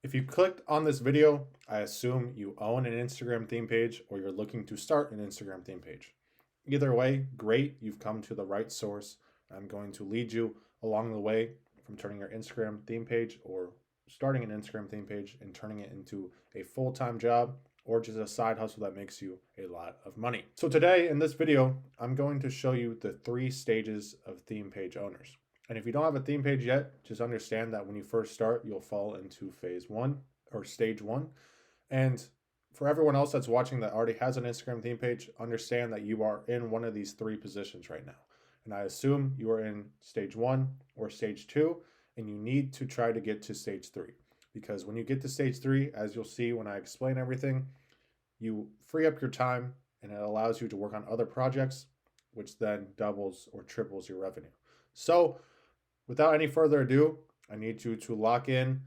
If you clicked on this video, I assume you own an Instagram theme page or you're looking to start an Instagram theme page. Either way, great, you've come to the right source. I'm going to lead you along the way from turning your Instagram theme page or starting an Instagram theme page and turning it into a full-time job or just a side hustle that makes you a lot of money. So today in this video, I'm going to show you the 3 stages of theme page owners. And if you don't have a theme page yet, just understand that when you first start, you'll fall into phase 1 or stage 1. And for everyone else that's watching that already has an Instagram theme page, understand that you are in one of these 3 positions right now. And I assume you are in stage 1 or stage 2, and you need to try to get to stage 3. Because when you get to stage 3, as you'll see when I explain everything, you free up your time and it allows you to work on other projects, which then doubles or triples your revenue. So without any further ado, I need you to lock in,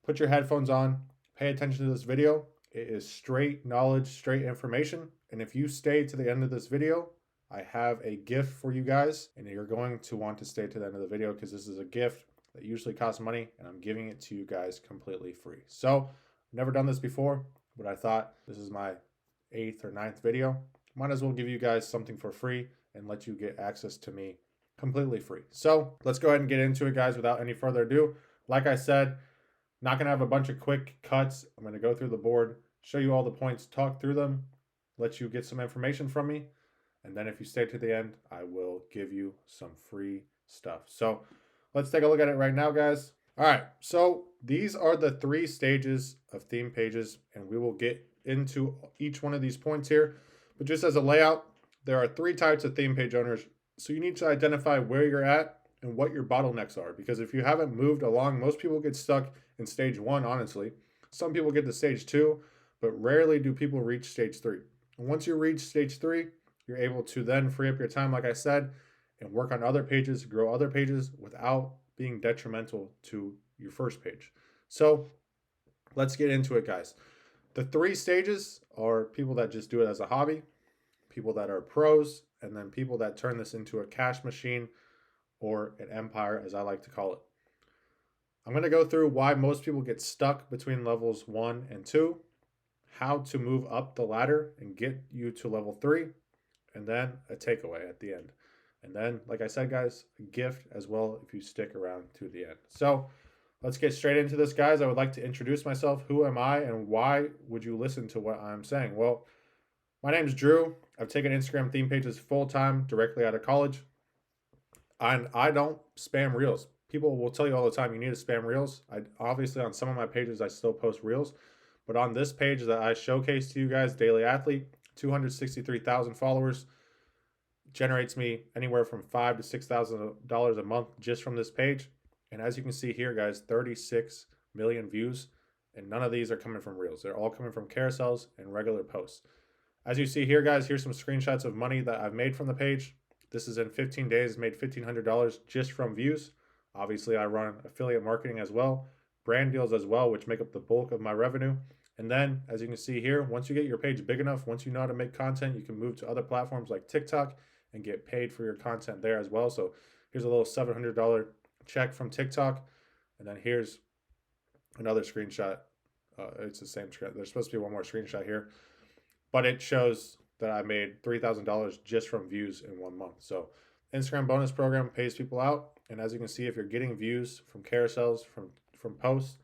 put your headphones on, pay attention to this video. It is straight knowledge, straight information. And if you stay to the end of this video, I have a gift for you guys, and you're going to want to stay to the end of the video because this is a gift that usually costs money, and I'm giving it to you guys completely free. So I've never done this before, but I thought this is my 8th or 9th video. Might as well give you guys something for free and let you get access to me completely free. So let's go ahead and get into it, guys, without any further ado. Like I said, not going to have a bunch of quick cuts. I'm going to go through the board, show you all the points, talk through them, let you get some information from me. And then if you stay to the end, I will give you some free stuff. So let's take a look at it right now, guys. All right, so these are the 3 stages of theme pages, and we will get into each one of these points here. But just as a layout, there are 3 types of theme page owners. So you need to identify where you're at and what your bottlenecks are. Because if you haven't moved along, most people get stuck in stage 1, honestly. Some people get to stage 2, but rarely do people reach stage 3. And once you reach stage 3, you're able to then free up your time, like I said, and work on other pages, grow other pages without being detrimental to your first page. So let's get into it, guys. The 3 stages are people that just do it as a hobby, people that are pros, and then people that turn this into a cash machine or an empire, as I like to call it. I'm going to go through why most people get stuck between levels 1 and 2, how to move up the ladder and get you to level 3, and then a takeaway at the end. And then, like I said, guys, a gift as well if you stick around to the end. So let's get straight into this, guys. I would like to introduce myself. Who am I and why would you listen to what I'm saying? Well, my name is Drew. I've taken Instagram theme pages full-time directly out of college. And I don't spam reels. People will tell you all the time you need to spam reels. Obviously, on some of my pages, I still post reels. But on this page that I showcase to you guys, Daily Athlete, 263,000 followers, generates me anywhere from $5,000 to $6,000 a month just from this page. And as you can see here, guys, 36 million views. And none of these are coming from reels. They're all coming from carousels and regular posts. As you see here, guys, here's some screenshots of money that I've made from the page. This is in 15 days, made $1,500 just from views. Obviously, I run affiliate marketing as well, brand deals as well, which make up the bulk of my revenue. And then, as you can see here, once you get your page big enough, once you know how to make content, you can move to other platforms like TikTok and get paid for your content there as well. So here's a little $700 check from TikTok. And then here's another screenshot. It's the same screen. There's supposed to be one more screenshot here, but it shows that I made $3,000 just from views in 1 month. So Instagram bonus program pays people out. And as you can see, if you're getting views from carousels, from posts,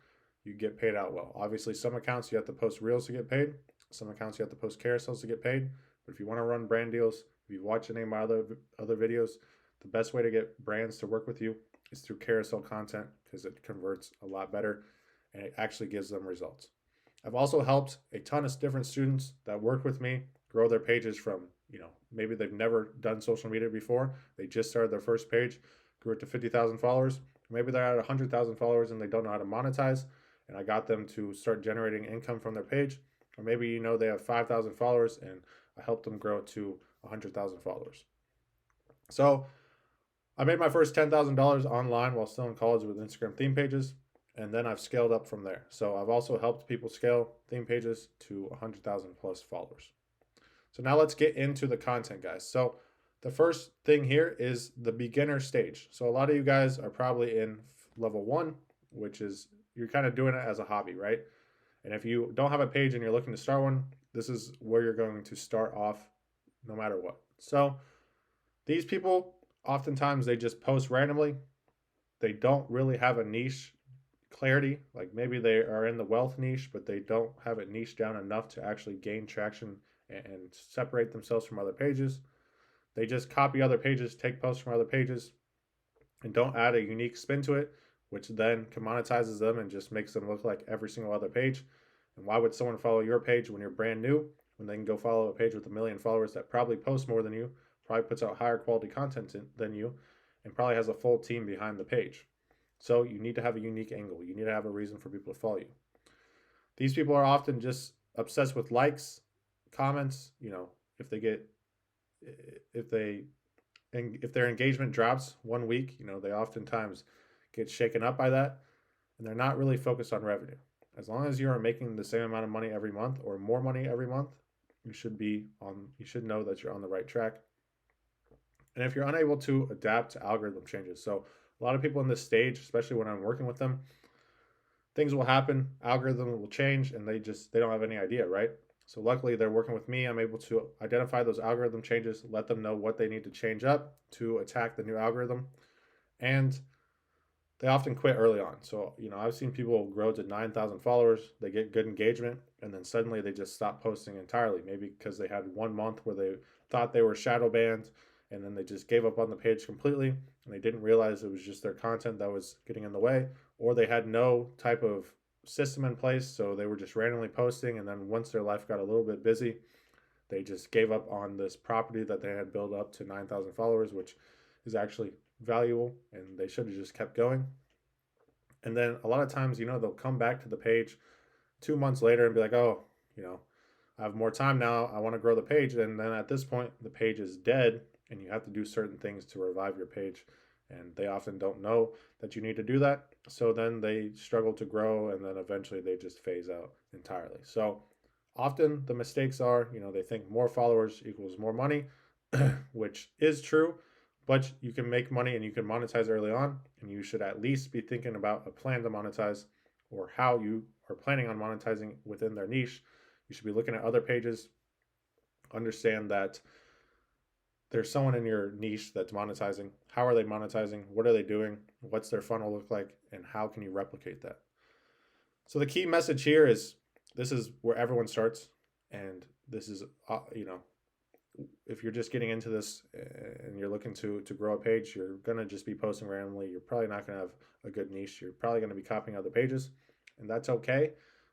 you get paid out well. Obviously, some accounts you have to post reels to get paid. Some accounts you have to post carousels to get paid. But if you want to run brand deals, if you've watched any of my other videos, the best way to get brands to work with you is through carousel content because it converts a lot better and it actually gives them results. I've also helped a ton of different students that work with me grow their pages from, maybe they've never done social media before. They just started their first page, grew it to 50,000 followers. Maybe they're at 100,000 followers and they don't know how to monetize. And I got them to start generating income from their page. Or maybe, they have 5,000 followers and I helped them grow to 100,000 followers. So I made my first $10,000 online while still in college with Instagram theme pages. And then I've scaled up from there. So I've also helped people scale theme pages to 100,000 plus followers. So now let's get into the content, guys. So the first thing here is the beginner stage. So a lot of you guys are probably in level 1, which is you're kind of doing it as a hobby, right? And if you don't have a page and you're looking to start one, this is where you're going to start off no matter what. So these people, oftentimes they just post randomly. They don't really have a niche clarity. Like maybe they are in the wealth niche, but they don't have it niche down enough to actually gain traction and separate themselves from other pages. They just copy other pages, take posts from other pages, and don't add a unique spin to it, which then commoditizes them and just makes them look like every single other page. And why would someone follow your page when you're brand new when they can go follow a page with 1 million followers that probably posts more than you, probably puts out higher quality content than you, and probably has a full team behind the page? So you need to have a unique angle. You need to have a reason for people to follow you. These people are often just obsessed with likes, comments. If they get if they and if their engagement drops 1 week, they oftentimes get shaken up by that, and they're not really focused on revenue. As long as you are making the same amount of money every month or more money every month, you should know that you're on the right track. And if you're unable to adapt to algorithm changes, so a lot of people in this stage, especially when I'm working with them, things will happen, algorithm will change, and they don't have any idea, right? So luckily they're working with me. I'm able to identify those algorithm changes, let them know what they need to change up to attack the new algorithm. And they often quit early on. So, I've seen people grow to 9,000 followers, they get good engagement, and then suddenly they just stop posting entirely. Maybe because they had 1 month where they thought they were shadow banned, and then they just gave up on the page completely, and they didn't realize it was just their content that was getting in the way, or they had no type of system in place, so they were just randomly posting, and then once their life got a little bit busy, they just gave up on this property that they had built up to 9,000 followers, which is actually valuable, and they should have just kept going. And then a lot of times, they'll come back to the page 2 months later and be like, oh, I have more time now, I want to grow the page. And then at this point, the page is dead, and you have to do certain things to revive your page. And they often don't know that you need to do that. So then they struggle to grow, and then eventually they just phase out entirely. So often the mistakes are, they think more followers equals more money, which is true, but you can make money and you can monetize early on, and you should at least be thinking about a plan to monetize or how you are planning on monetizing within their niche. You should be looking at other pages, understand that there's someone in your niche that's monetizing. How are they monetizing? What are they doing? What's their funnel look like? And how can you replicate that? So the key message here is this is where everyone starts. And this is, if you're just getting into this and you're looking to grow a page, you're going to just be posting randomly. You're probably not going to have a good niche. You're probably going to be copying other pages, and that's okay.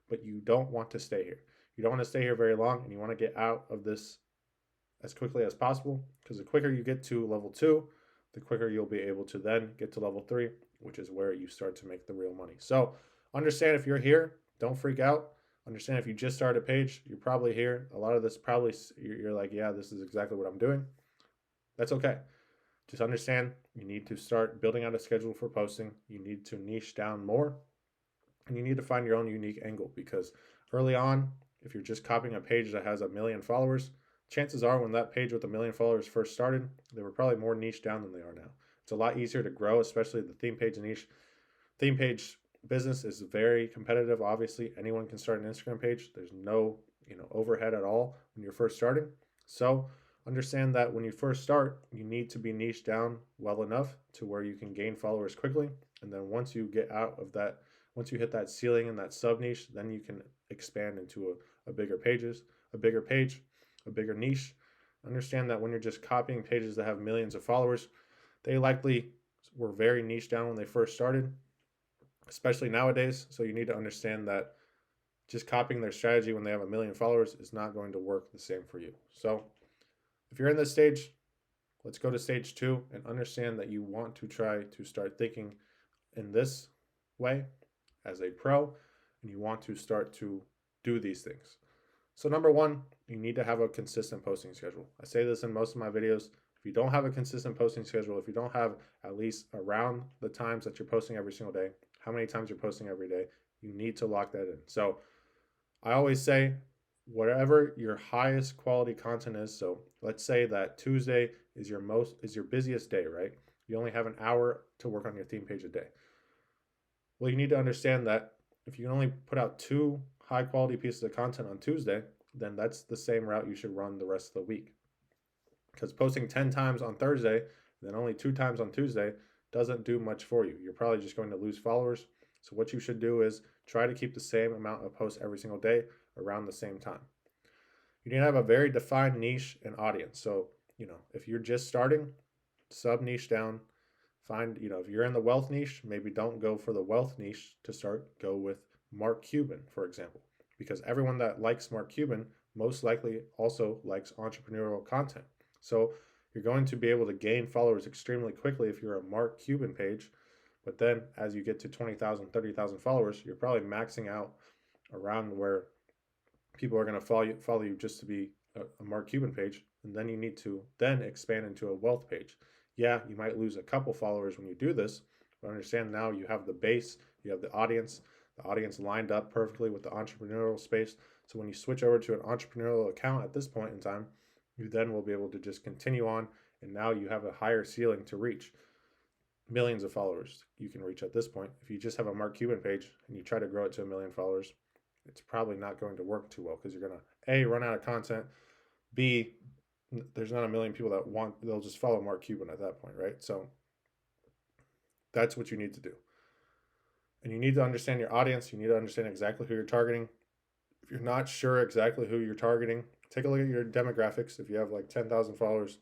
But you don't want to stay here. You don't want to stay here very long, and you want to get out of this as quickly as possible, because the quicker you get to level 2, the quicker you'll be able to then get to level 3, which is where you start to make the real money. So understand, if you're here, don't freak out. Understand, if you just started a page, you're probably here. A lot of this probably, you're like, yeah, this is exactly what I'm doing. That's okay. Just understand, you need to start building out a schedule for posting. You need to niche down more, and you need to find your own unique angle, because early on, if you're just copying a page that has 1 million followers, chances are when that page with 1 million followers first started, they were probably more niche down than they are now. It's a lot easier to grow, especially the theme page niche. Theme page business is very competitive. Obviously, anyone can start an Instagram page. There's no, overhead at all when you're first starting. So understand that when you first start, you need to be niche down well enough to where you can gain followers quickly. And then once you get out of that, once you hit that ceiling and that sub niche, then you can expand into a bigger page, a bigger niche. Understand that when you're just copying pages that have millions of followers, they likely were very niche down when they first started, especially nowadays. So you need to understand that just copying their strategy when they have 1 million followers is not going to work the same for you. So if you're in this stage, let's go to stage 2 and understand that you want to try to start thinking in this way as a pro, and you want to start to do these things. So number 1, you need to have a consistent posting schedule. I say this in most of my videos. If you don't have a consistent posting schedule, if you don't have at least around the times that you're posting every single day, how many times you're posting every day, you need to lock that in. So I always say, whatever your highest quality content is, so let's say that Tuesday is your busiest day, right? You only have an hour to work on your theme page a day. Well, you need to understand that If you can only put out 2 high quality pieces of content on Tuesday, then that's the same route you should run the rest of the week. Because posting 10 times on Thursday, then only 2 times on Tuesday doesn't do much for you. You're probably just going to lose followers. So what you should do is try to keep the same amount of posts every single day around the same time. You need to have a very defined niche and audience. So, if you're just starting, sub niche down. Find, if you're in the wealth niche, maybe don't go for the wealth niche to start. Go with Mark Cuban, for example, because everyone that likes Mark Cuban most likely also likes entrepreneurial content. So you're going to be able to gain followers extremely quickly if you're a Mark Cuban page. But then as you get to 20,000, 30,000 followers, you're probably maxing out around where people are going to follow you just to be a Mark Cuban page. And then you need to then expand into a wealth page. Yeah, you might lose a couple followers when you do this, but understand now you have the base, you have the audience lined up perfectly with the entrepreneurial space. So when you switch over to an entrepreneurial account at this point in time, you then will be able to just continue on. And now you have a higher ceiling to reach. Millions of followers you can reach at this point. If you just have a Mark Cuban page and you try to grow it to 1 million followers, it's probably not going to work too well because you're going to A, run out of content, B, there's not 1 million people they'll just follow Mark Cuban at that point, right? So that's what you need to do. And you need to understand your audience. You need to understand exactly who you're targeting. If you're not sure exactly who you're targeting, take a look at your demographics. If you have like 10,000 followers,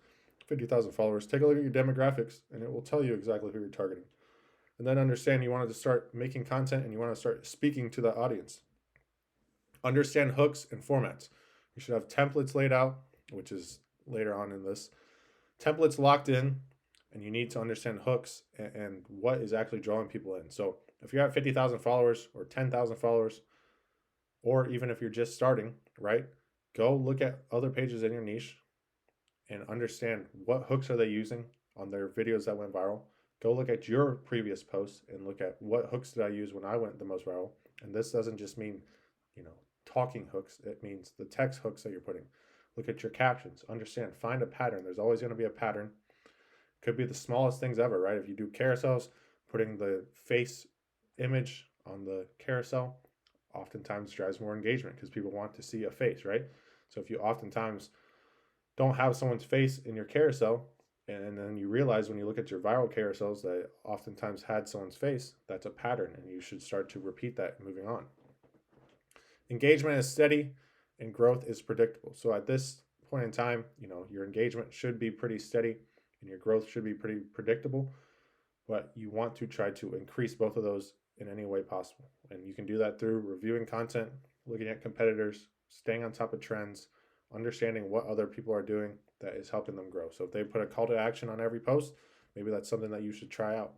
50,000 followers, take a look at your demographics and it will tell you exactly who you're targeting. And then understand you wanted to start making content and you want to start speaking to the audience. Understand hooks and formats. You should have templates laid out, which is later on in this. Templates locked in, and you need to understand hooks and what is actually drawing people in. So if you have 50,000 followers or 10,000 followers, or even if you're just starting, right, go look at other pages in your niche and understand what hooks are they using on their videos that went viral. Go look at your previous posts and look at what hooks did I use when I went the most viral. And this doesn't just mean, talking hooks. It means the text hooks that you're putting. Look at your captions. Understand. Find a pattern. There's always going to be a pattern. Could be the smallest things ever, right? If you do carousels, putting the face image on the carousel oftentimes drives more engagement because people want to see a face, right? So if you oftentimes don't have someone's face in your carousel, and then you realize when you look at your viral carousels that oftentimes had someone's face, that's a pattern, and you should start to repeat that moving on. Engagement is steady and growth is predictable. So at this point in time, your engagement should be pretty steady and your growth should be pretty predictable, but you want to try to increase both of those in any way possible. And you can do that through reviewing content, looking at competitors, staying on top of trends, understanding what other people are doing that is helping them grow. So if they put a call to action on every post, maybe that's something that you should try out.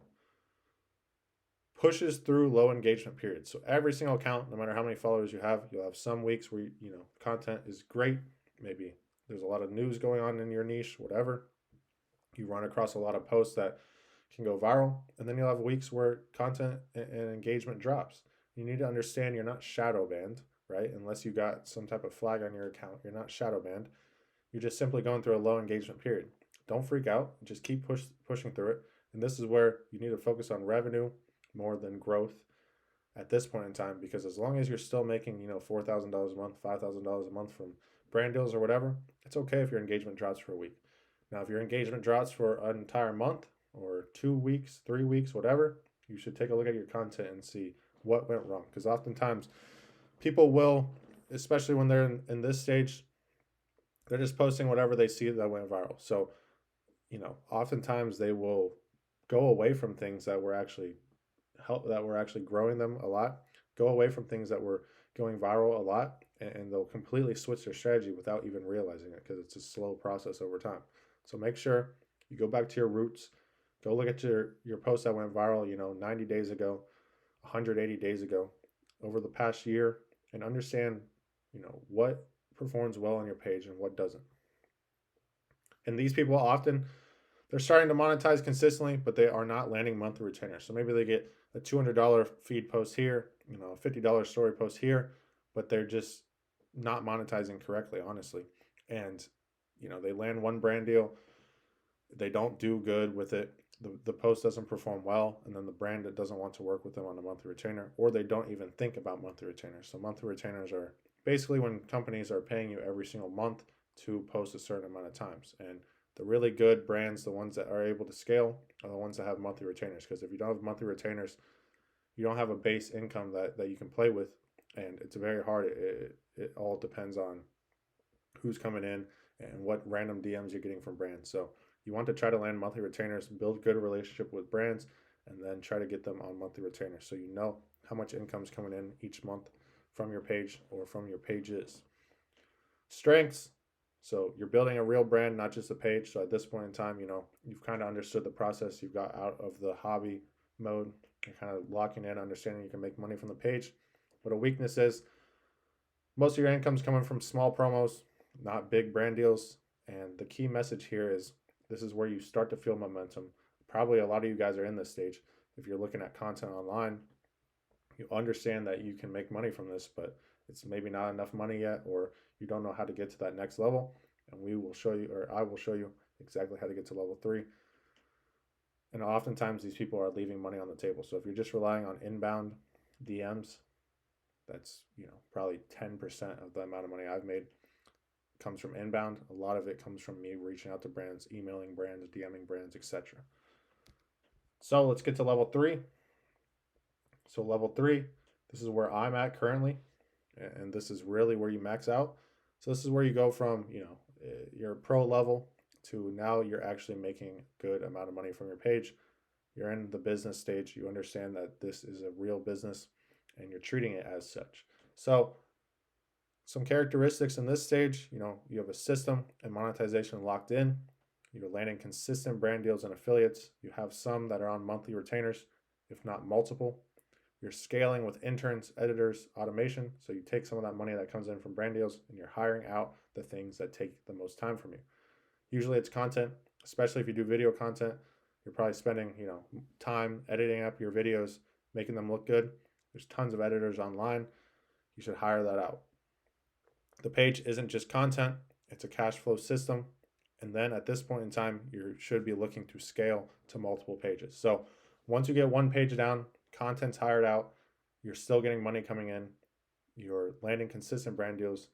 Pushes through low engagement periods. So every single account, no matter how many followers you have, you'll have some weeks where content is great. Maybe there's a lot of news going on in your niche, whatever. You run across a lot of posts that can go viral, and then you'll have weeks where content and engagement drops. You need to understand you're not shadow banned, right? Unless you got some type of flag on your account, you're not shadow banned. You're just simply going through a low engagement period. Don't freak out. Just keep pushing through it. And this is where you need to focus on revenue more than growth at this point in time, because as long as you're still making $4,000 a month, $5,000 a month from brand deals or whatever, it's okay if your engagement drops for a week. Now if your engagement drops for an entire month or 2 weeks, 3 weeks, whatever, you should take a look at your content and see what went wrong, because oftentimes people will, especially when they're in this stage, they're just posting whatever they see that went viral. So oftentimes they will go away from things that were actually growing them a lot, go away from things that were going viral a lot, and they'll completely switch their strategy without even realizing it, because it's a slow process over time. So make sure you go back to your roots, go look at your posts that went viral 90 days ago, 180 days ago, over the past year, and understand what performs well on your page and what doesn't. And these people often, they're starting to monetize consistently, but they are not landing monthly retainers. So maybe they get a $200 feed post here, a $50 story post here, but they're just not monetizing correctly, honestly. And they land one brand deal, they don't do good with it, the post doesn't perform well, and then the brand that doesn't want to work with them on a monthly retainer, or they don't even think about monthly retainers. So monthly retainers are basically when companies are paying you every single month to post a certain amount of times. And the really good brands, the ones that are able to scale, are the ones that have monthly retainers. Because if you don't have monthly retainers, you don't have a base income that you can play with, and it's very hard. It all depends on who's coming in and what random DMs you're getting from brands. So you want to try to land monthly retainers, build good relationship with brands, and then try to get them on monthly retainers so you know how much income is coming in each month from your page or from your pages. Strengths. So you're building a real brand, not just a page. So at this point in time, you've kind of understood the process. You've got out of the hobby mode. You're kind of locking in, understanding you can make money from the page. But a weakness is most of your income's coming from small promos, not big brand deals. And the key message here is this is where you start to feel momentum. Probably a lot of you guys are in this stage. If you're looking at content online, you understand that you can make money from this, but it's maybe not enough money yet, or you don't know how to get to that next level. And we will show you, or I will show you exactly how to get to level 3. And oftentimes these people are leaving money on the table. So if you're just relying on inbound DMs, that's probably 10% of the amount of money I've made comes from inbound. A lot of it comes from me reaching out to brands, emailing brands, DMing brands, etc. So let's get to level 3. So level 3, this is where I'm at currently, and this is really where you max out. So this is where you go from your pro level to now you're actually making a good amount of money from your page. You're in the business stage. You understand that this is a real business and you're treating it as such. So some characteristics in this stage, you have a system and monetization locked in. You're landing consistent brand deals and affiliates. You have some that are on monthly retainers, if not multiple. You're scaling with interns, editors, automation. So you take some of that money that comes in from brand deals and you're hiring out the things that take the most time from you. Usually it's content, especially if you do video content. You're probably spending, time editing up your videos, making them look good. There's tons of editors online. You should hire that out. The page isn't just content, it's a cash flow system. And then at this point in time, you should be looking to scale to multiple pages. So once you get one page down, content's hired out, you're still getting money coming in, you're landing consistent brand deals.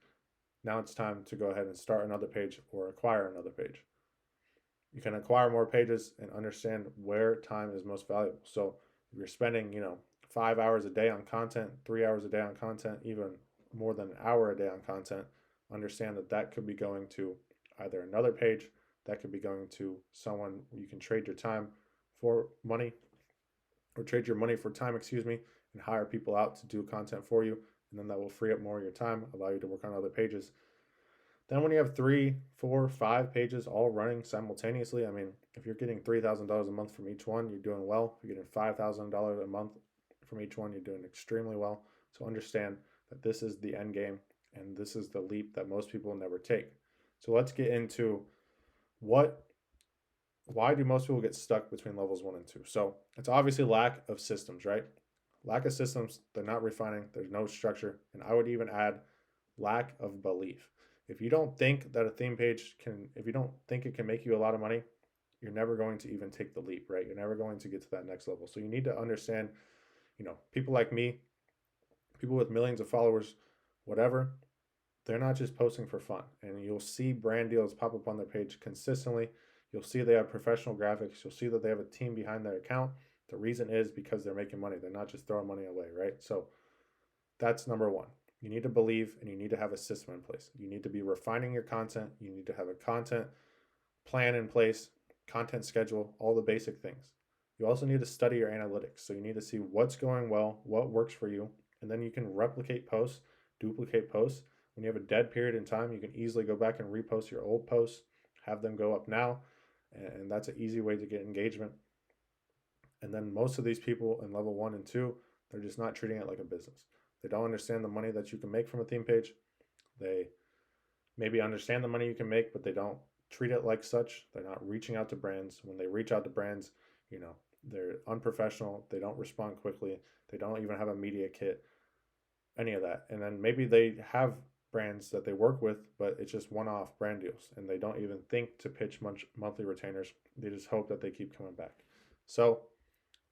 Now it's time to go ahead and start another page or acquire another page. You can acquire more pages and understand where time is most valuable. So if you're spending, 5 hours a day on content, 3 hours a day on content, even more than an hour a day on content, understand that could be going to either another page, that could be going to someone you can trade your time for money, or trade your money for time, and hire people out to do content for you. And then that will free up more of your time, allow you to work on other pages. Then when you have 3, 4, 5 pages all running simultaneously, if you're getting $3,000 a month from each one, you're doing well. If you're getting $5,000 a month from each one, you're doing extremely well. So understand that this is the end game, and this is the leap that most people never take. So let's get into why do most people get stuck between levels 1 and 2? So it's obviously lack of systems, right? Lack of systems, they're not refining, there's no structure, and I would even add lack of belief. If you don't think that a theme page if you don't think it can make you a lot of money, you're never going to even take the leap, right? You're never going to get to that next level. So you need to understand, people like me, people with millions of followers, whatever, they're not just posting for fun. And you'll see brand deals pop up on their page consistently. You'll see they have professional graphics. You'll see that they have a team behind their account. The reason is because they're making money. They're not just throwing money away, right? So that's number 1. You need to believe and you need to have a system in place. You need to be refining your content. You need to have a content plan in place, content schedule, all the basic things. You also need to study your analytics. So you need to see what's going well, what works for you, and then you can replicate posts, duplicate posts. When you have a dead period in time, you can easily go back and repost your old posts, have them go up now, and that's an easy way to get engagement. And then most of these people in level 1 and 2, they're just not treating it like a business. They don't understand the money that you can make from a theme page. They maybe understand the money you can make, but they don't treat it like such. They're not reaching out to brands. When they reach out to brands, they're unprofessional. They don't respond quickly. They don't even have a media kit, any of that. And then maybe they have brands that they work with, but it's just one-off brand deals, and they don't even think to pitch monthly retainers. They just hope that they keep coming back. So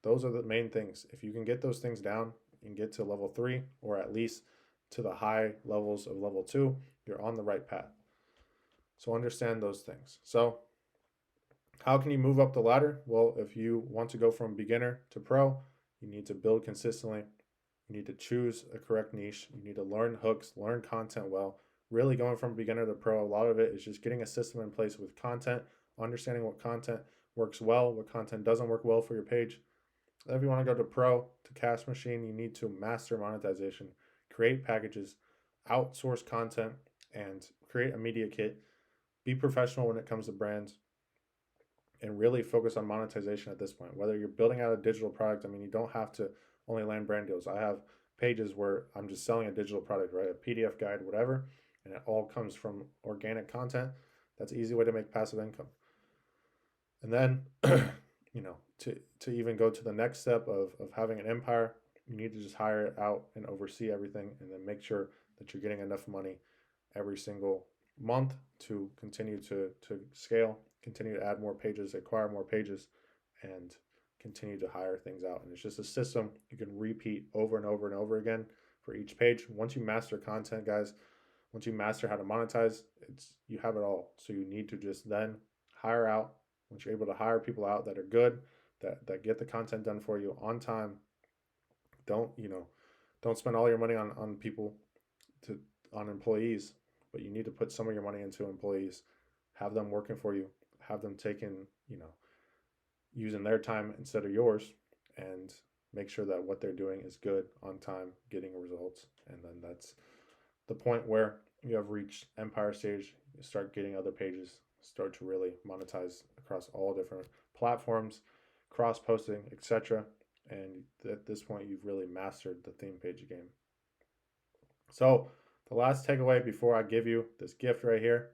those are the main things. If you can get those things down and get to level 3, or at least to the high levels of level 2, you're on the right path. So understand those things. So how can you move up the ladder? Well, if you want to go from beginner to pro, you need to build consistently. You need to choose a correct niche. You need to learn hooks, learn content well. Really going from beginner to pro, a lot of it is just getting a system in place with content, understanding what content works well, what content doesn't work well for your page. If you want to go to pro, to cash machine, you need to master monetization, create packages, outsource content, and create a media kit. Be professional when it comes to brands, and really focus on monetization at this point. Whether you're building out a digital product, I mean, you don't have to only land brand deals. I have pages where I'm just selling a digital product, right? A PDF guide, whatever, and it all comes from organic content. That's an easy way to make passive income. And then, to even go to the next step of having an empire, you need to just hire it out and oversee everything, and then make sure that you're getting enough money every single month to continue to scale, continue to add more pages, acquire more pages, and continue to hire things out. And it's just a system you can repeat over and over and over again for each page. Once you master content, guys, once you master how to monetize, you have it all. So you need to just then hire out. Once you're able to hire people out that are good, that get the content done for you on time, don't spend all your money on people, on employees, but you need to put some of your money into employees, have them working for you, have them taking, using their time instead of yours, and make sure that what they're doing is good, on time, getting results. And then that's the point where you have reached empire stage. You start getting other pages, start to really monetize across all different platforms, cross posting, etc. And at this point, you've really mastered the theme page game. So the last takeaway before I give you this gift right here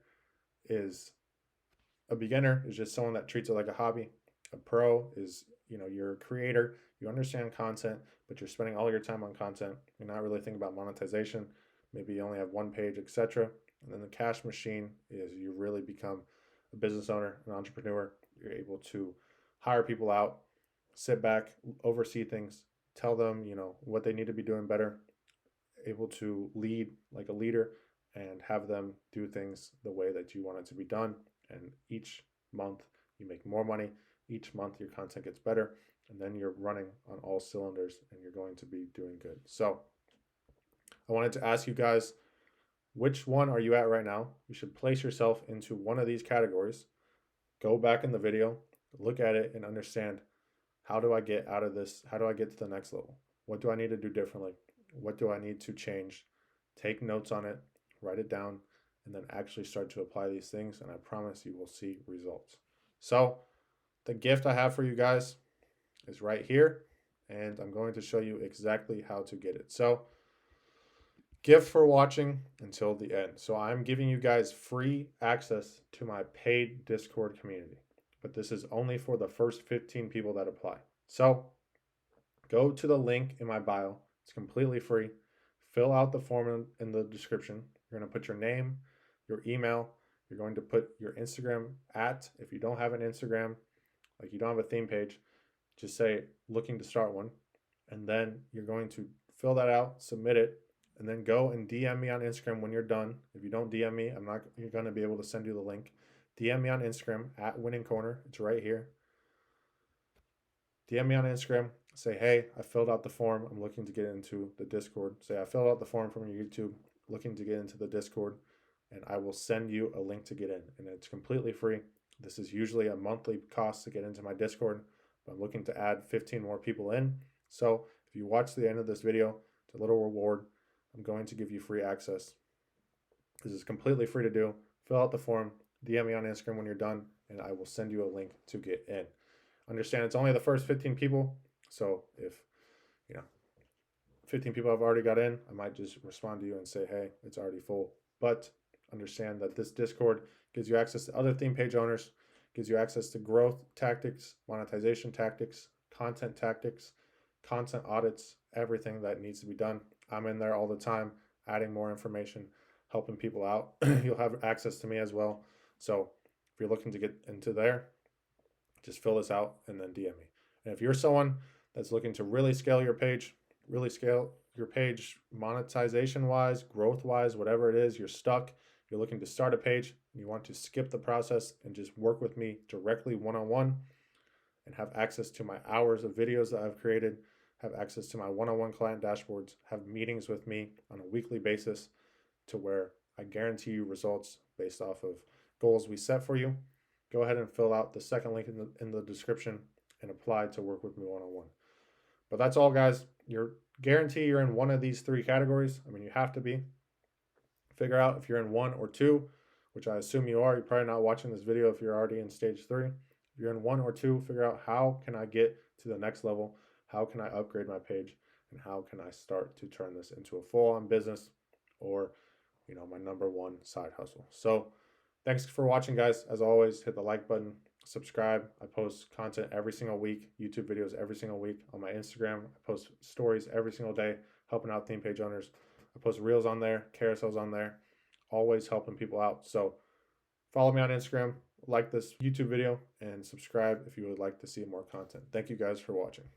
is, a beginner is just someone that treats it like a hobby. A pro is, you're a creator, you understand content, but you're spending all your time on content. You're not really thinking about monetization. Maybe you only have one page, etc. And then the cash machine is, you really become a business owner, an entrepreneur. You're able to hire people out, sit back, oversee things, tell them, what they need to be doing better, able to lead like a leader, and have them do things the way that you want it to be done. And each month you make more money. Each month your content gets better, and then you're running on all cylinders and you're going to be doing good. So I wanted to ask you guys, which one are you at right now? You should place yourself into one of these categories. Go back in the video, look at it, and understand, how do I get out of this? How do I get to the next level? What do I need to do differently? What do I need to change? Take notes on it, write it down, and then actually start to apply these things, and I promise you will see results. So the gift I have for you guys is right here, and I'm going to show you exactly how to get it. So gift for watching until the end. So I'm giving you guys free access to my paid Discord community, but this is only for the first 15 people that apply. So go to the link in my bio. It's completely free. Fill out the form in the description. You're going to put your name, your email. You're going to put your Instagram at, if you don't have an Instagram, like you don't have a theme page, just say looking to start one. And then you're going to fill that out, submit it, and then go and DM me on Instagram when you're done. If you don't DM me, you're going to be able to send you the link. DM me on Instagram at Winning Corner. It's right here. DM me on Instagram. Say, hey, I filled out the form. I'm looking to get into the Discord. Say, I filled out the form from your YouTube, looking to get into the Discord, and I will send you a link to get in. And it's completely free. This is usually a monthly cost to get into my Discord, but I'm looking to add 15 more people in. So if you watch the end of this video, it's a little reward. I'm going to give you free access. This is completely free to do. Fill out the form, DM me on Instagram when you're done, and I will send you a link to get in. Understand it's only the first 15 people. So if 15 people have already got in, I might just respond to you and say, hey, it's already full. But understand that this Discord gives you access to other theme page owners, gives you access to growth tactics, monetization tactics, content audits, everything that needs to be done. I'm in there all the time, adding more information, helping people out. You'll have access to me as well. So if you're looking to get into there, just fill this out and then DM me. And if you're someone that's looking to really scale your page, monetization wise, growth wise, whatever it is, you're stuck, you're looking to start a page, and you want to skip the process and just work with me directly one on one and have access to my hours of videos that I've created, have access to my one on one client dashboards, have meetings with me on a weekly basis to where I guarantee you results based off of goals we set for you, go ahead and fill out the second link in the description and apply to work with me one on one. But that's all, guys. You're guarantee you're in one of these three categories. I mean, you have to be. Figure out if you're in one or two, which I assume you are. You're probably not watching this video if you're already in stage 3. If you're in 1 or 2, figure out how can I get to the next level? How can I upgrade my page? And how can I start to turn this into a full-on business or, my number one side hustle? So thanks for watching, guys. As always, hit the like button, subscribe. I post content every single week, YouTube videos every single week on my Instagram. I post stories every single day, helping out theme page owners. I post reels on there, carousels on there, always helping people out. So follow me on Instagram, like this YouTube video, and subscribe if you would like to see more content. Thank you guys for watching.